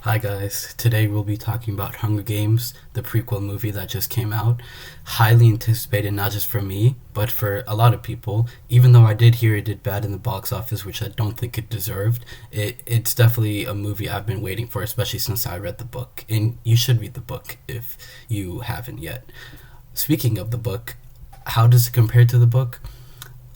Hi guys, today we'll be talking about Hunger Games, the prequel movie that just came out. Highly anticipated not just for me, but for a lot of people. Even though I did hear it did bad in the box office, which I don't think it deserved, it's definitely a movie I've been waiting for, especially since I read the book. And you should read the book if you haven't yet. Speaking of the book, how does it compare to the book?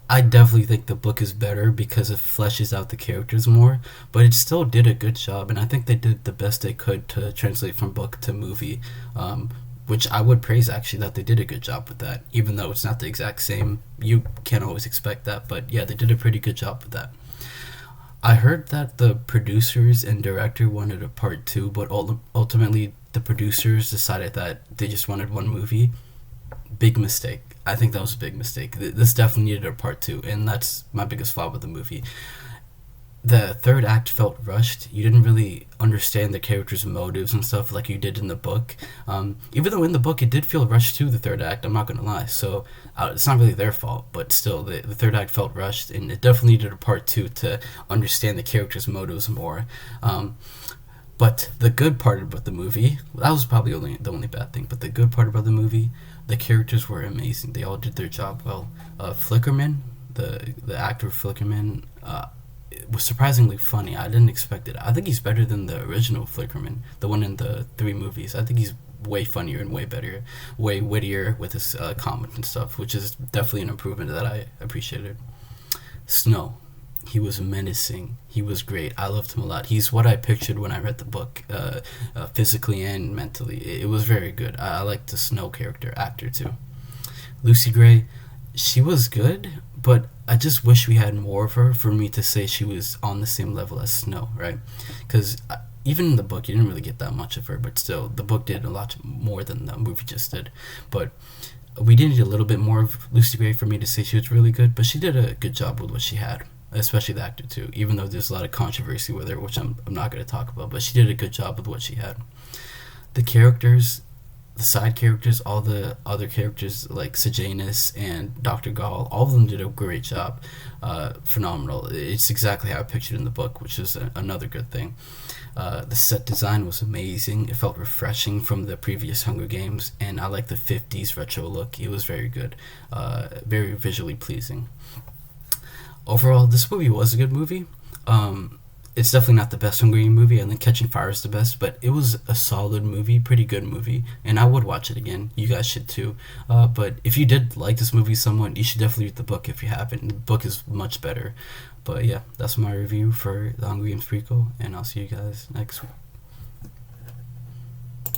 I definitely think the book is better because it fleshes out the characters more, but it still did a good job, and I think they did the best they could to translate from book to movie, which I would praise actually that they did a good job with that, even though it's not the exact same. You can't always expect that, but yeah, they did a pretty good job with that. I heard that the producers and director wanted a part two, but ultimately the producers decided that they just wanted one movie. Big mistake. I think that was a big mistake. This definitely needed a part two, and that's my biggest flaw with the movie. The third act felt rushed. You didn't really understand the characters' motives and stuff like you did in the book. Even though in the book it did feel rushed too, the third act, I'm not gonna lie. So it's not really their fault, but still, the third act felt rushed, and it definitely needed a part two to understand the characters' motives more. But the good part about the movie, that was probably the only bad thing, but the good part about the movie, the characters were amazing. They all did their job well. Flickerman, the actor Flickerman, was surprisingly funny. I didn't expect it. I think he's better than the original Flickerman, the one in the three movies. I think he's way funnier and way better, way wittier with his comments and stuff, which is definitely an improvement that I appreciated. Snow, he was menacing. He was great. I loved him a lot. He's what I pictured when I read the book, physically and mentally. It was very good. I liked the Snow character actor too. Lucy Gray, she was good, but I just wish we had more of her for me to say she was on the same level as Snow, right? Because even in the book, you didn't really get that much of her, but still, the book did a lot more than the movie just did. But we did need a little bit more of Lucy Gray for me to say she was really good, but she did a good job with what she had, especially the actor too, even though there's a lot of controversy with her, which I'm not going to talk about, but she did a good job with what she had. The characters, the side characters, all the other characters like Sejanus and Dr. Gall, all of them did a great job. Phenomenal. It's exactly how I pictured in the book, which is another good thing. The set design was amazing. It felt refreshing from the previous Hunger Games, and I like the 50s retro look. It was very good, very visually pleasing. Overall, this movie was a good movie. It's definitely not the best Hunger Games movie. I think Catching Fire is the best, but it was a solid movie, pretty good movie, and I would watch it again. You guys should too. But if you did like this movie somewhat, you should definitely read the book if you haven't. The book is much better. But yeah, that's my review for the Hunger Games prequel, and I'll see you guys next week.